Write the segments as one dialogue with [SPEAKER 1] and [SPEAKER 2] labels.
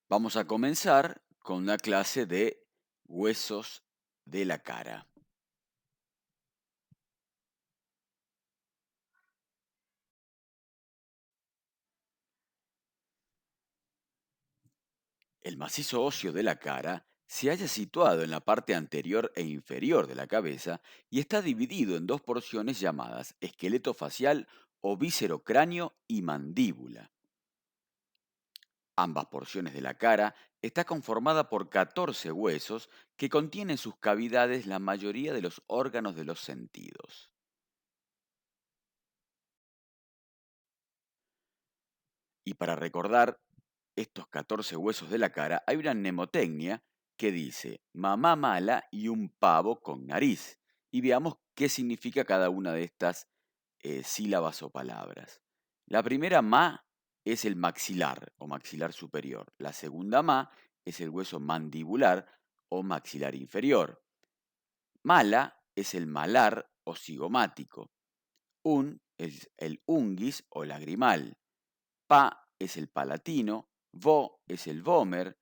[SPEAKER 1] Vamos a comenzar con una clase de huesos de la cara. El macizo óseo de la cara se halla situado en la parte anterior e inferior de la cabeza y está dividido en dos porciones llamadas esqueleto facial o viscerocráneo y mandíbula. Ambas porciones de la cara está conformada por 14 huesos que contienen en sus cavidades la mayoría de los órganos de los sentidos. Y para recordar estos 14 huesos de la cara, hay una mnemotecnia que dice mamá mala y un pavo con nariz. Y veamos qué significa cada una de estas sílabas o palabras. La primera ma es el maxilar o maxilar superior. La segunda ma es el hueso mandibular o maxilar inferior. Mala es el malar o cigomático. Un es el unguis o lagrimal. Pa es el palatino, vo es el vómer,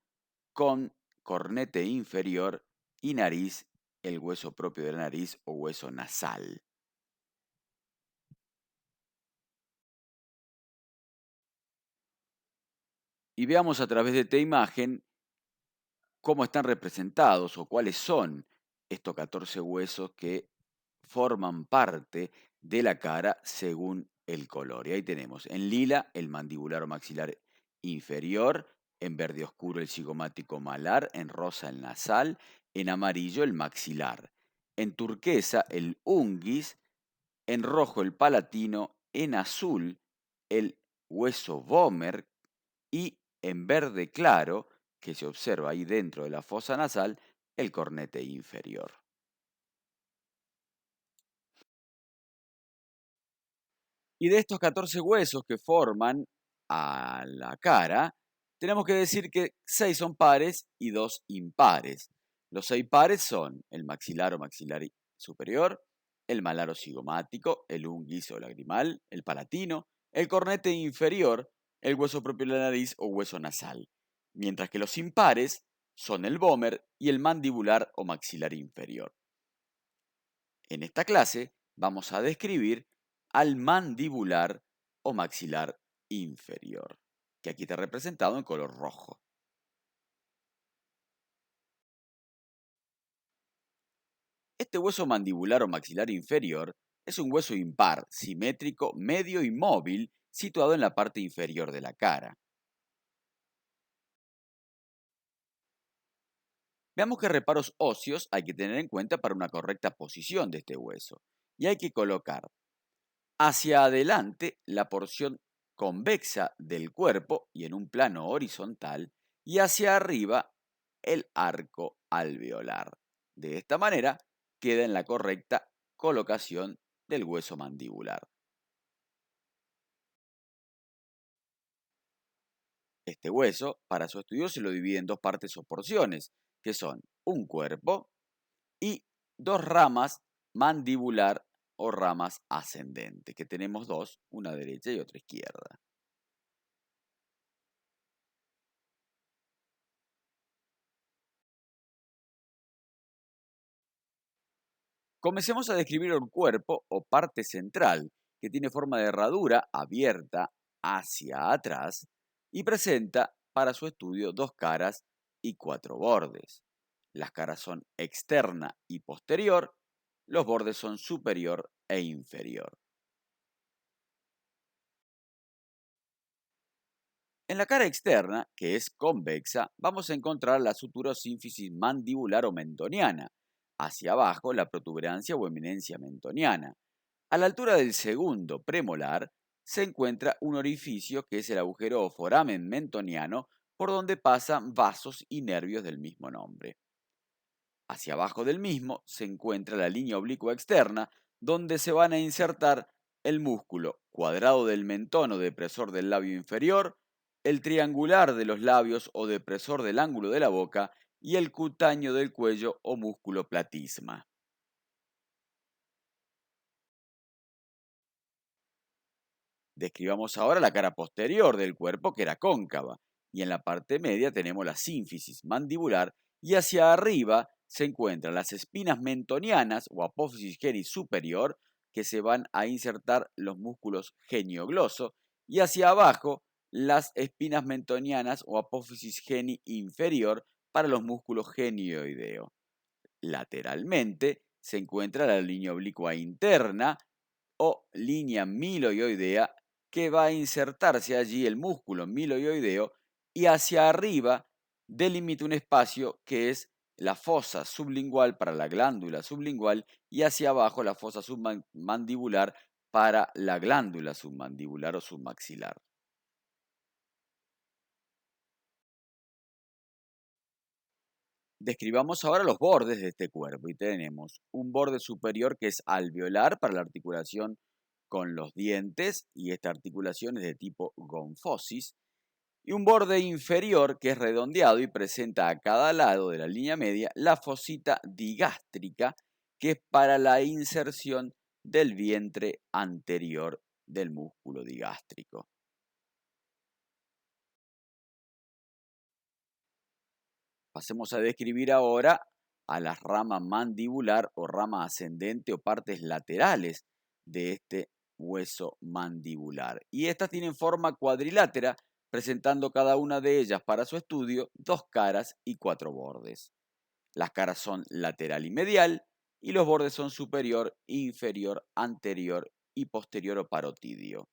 [SPEAKER 1] con cornete inferior y nariz, el hueso propio de la nariz o hueso nasal. Y veamos a través de esta imagen cómo están representados o cuáles son estos 14 huesos que forman parte de la cara según el color. Y ahí tenemos en lila el mandibular o maxilar inferior, en verde oscuro el cigomático malar, en rosa el nasal, en amarillo el maxilar, en turquesa el unguis, en rojo el palatino, en azul el hueso vómer y en verde claro, que se observa ahí dentro de la fosa nasal, el cornete inferior. Y de estos 14 huesos que forman a la cara, tenemos que decir que 6 son pares y 2 impares. Los 6 pares son el maxilar o maxilar superior, el malar o cigomático, el unguis o lagrimal, el palatino, el cornete inferior, el hueso propio de la nariz o hueso nasal. Mientras que los impares son el vómer y el mandibular o maxilar inferior. En esta clase vamos a describir al mandibular o maxilar inferior, que aquí está representado en color rojo. Este hueso mandibular o maxilar inferior es un hueso impar, simétrico, medio y móvil, situado en la parte inferior de la cara. Veamos qué reparos óseos hay que tener en cuenta para una correcta posición de este hueso. Y hay que colocar hacia adelante la porción convexa del cuerpo y en un plano horizontal, y hacia arriba el arco alveolar. De esta manera queda en la correcta colocación del hueso mandibular. Este hueso, para su estudio, se lo divide en dos partes o porciones, que son un cuerpo y dos ramas mandibular o ramas ascendentes, que tenemos dos, una derecha y otra izquierda. Comencemos a describir el cuerpo o parte central, que tiene forma de herradura abierta hacia atrás y presenta para su estudio dos caras y cuatro bordes. Las caras son externa y posterior, los bordes son superior e inferior. En la cara externa, que es convexa, vamos a encontrar la sutura sínfisis mandibular o mentoniana. Hacia abajo, la protuberancia o eminencia mentoniana. A la altura del segundo premolar se encuentra un orificio que es el agujero o foramen mentoniano por donde pasan vasos y nervios del mismo nombre. Hacia abajo del mismo se encuentra la línea oblicua externa donde se van a insertar el músculo cuadrado del mentón o depresor del labio inferior, el triangular de los labios o depresor del ángulo de la boca y el cutáneo del cuello o músculo platisma. Describamos ahora la cara posterior del cuerpo que era cóncava y en la parte media tenemos la sínfisis mandibular y hacia arriba se encuentran las espinas mentonianas o apófisis geni superior que se van a insertar los músculos geniogloso y hacia abajo las espinas mentonianas o apófisis geni inferior para los músculos genioideo. Lateralmente se encuentra la línea oblicua interna o línea miloioidea que va a insertarse allí el músculo miloioideo y hacia arriba delimita un espacio que es la fosa sublingual para la glándula sublingual y hacia abajo la fosa submandibular para la glándula submandibular o submaxilar. Describamos ahora los bordes de este cuerpo y tenemos un borde superior que es alveolar para la articulación con los dientes y esta articulación es de tipo gonfosis y un borde inferior que es redondeado y presenta a cada lado de la línea media la fosita digástrica que es para la inserción del vientre anterior del músculo digástrico. Pasemos a describir ahora a las ramas mandibular o rama ascendente o partes laterales de este hueso mandibular. Y estas tienen forma cuadrilátera, presentando cada una de ellas para su estudio dos caras y cuatro bordes. Las caras son lateral y medial y los bordes son superior, inferior, anterior y posterior o parotidio.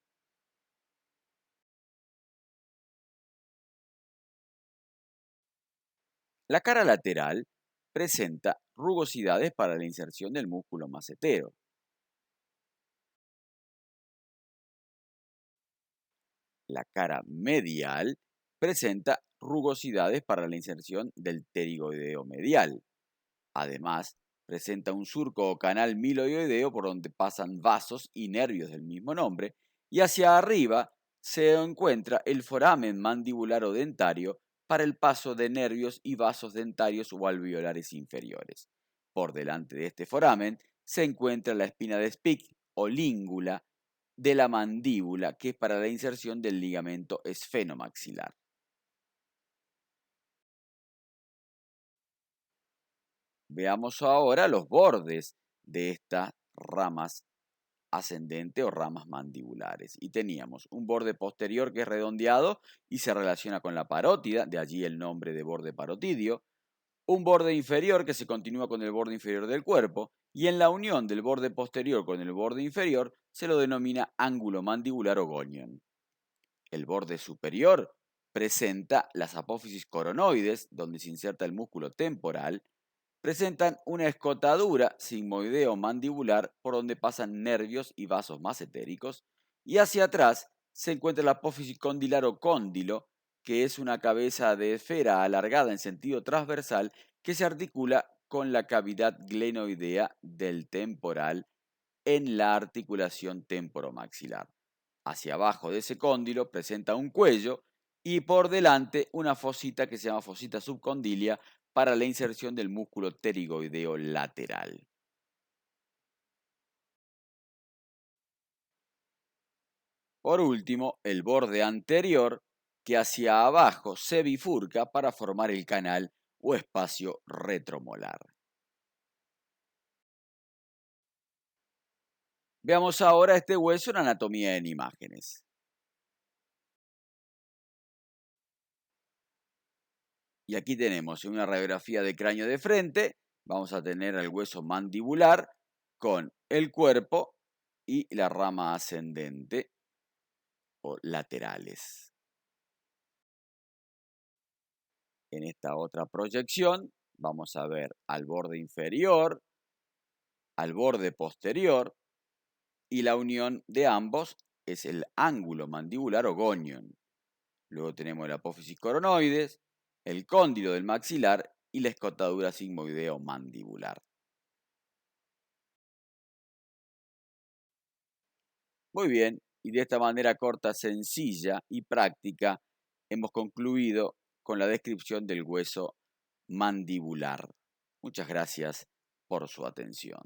[SPEAKER 1] La cara lateral presenta rugosidades para la inserción del músculo macetero. La cara medial presenta rugosidades para la inserción del pterigoideo medial. Además, presenta un surco o canal miloioideo por donde pasan vasos y nervios del mismo nombre, y hacia arriba se encuentra el foramen mandibular o dentario para el paso de nervios y vasos dentarios o alveolares inferiores. Por delante de este foramen se encuentra la espina de Spick o língula de la mandíbula, que es para la inserción del ligamento esfenomaxilar. Veamos ahora los bordes de estas ramas ascendente o ramas mandibulares. Y teníamos un borde posterior que es redondeado y se relaciona con la parótida, de allí el nombre de borde parotidio. Un borde inferior que se continúa con el borde inferior del cuerpo y en la unión del borde posterior con el borde inferior se lo denomina ángulo mandibular o gonion. El borde superior presenta las apófisis coronoides, donde se inserta el músculo temporal. Presentan una escotadura sigmoideo-mandibular por donde pasan nervios y vasos macetéricos, y hacia atrás se encuentra la apófisis condilar o cóndilo, que es una cabeza de esfera alargada en sentido transversal que se articula con la cavidad glenoidea del temporal en la articulación temporomaxilar. Hacia abajo de ese cóndilo presenta un cuello y por delante una fosita que se llama fosita subcondilia para la inserción del músculo pterigoideo lateral. Por último, el borde anterior que hacia abajo se bifurca para formar el canal o espacio retromolar. Veamos ahora este hueso en anatomía en imágenes. Y aquí tenemos una radiografía de cráneo de frente, vamos a tener el hueso mandibular con el cuerpo y la rama ascendente o laterales. En esta otra proyección vamos a ver al borde inferior, al borde posterior y la unión de ambos es el ángulo mandibular o gonion. Luego tenemos el apófisis coronoides, el cóndilo del maxilar y la escotadura sigmoideo mandibular. Muy bien, y de esta manera corta, sencilla y práctica hemos concluido con la descripción del hueso mandibular. Muchas gracias por su atención.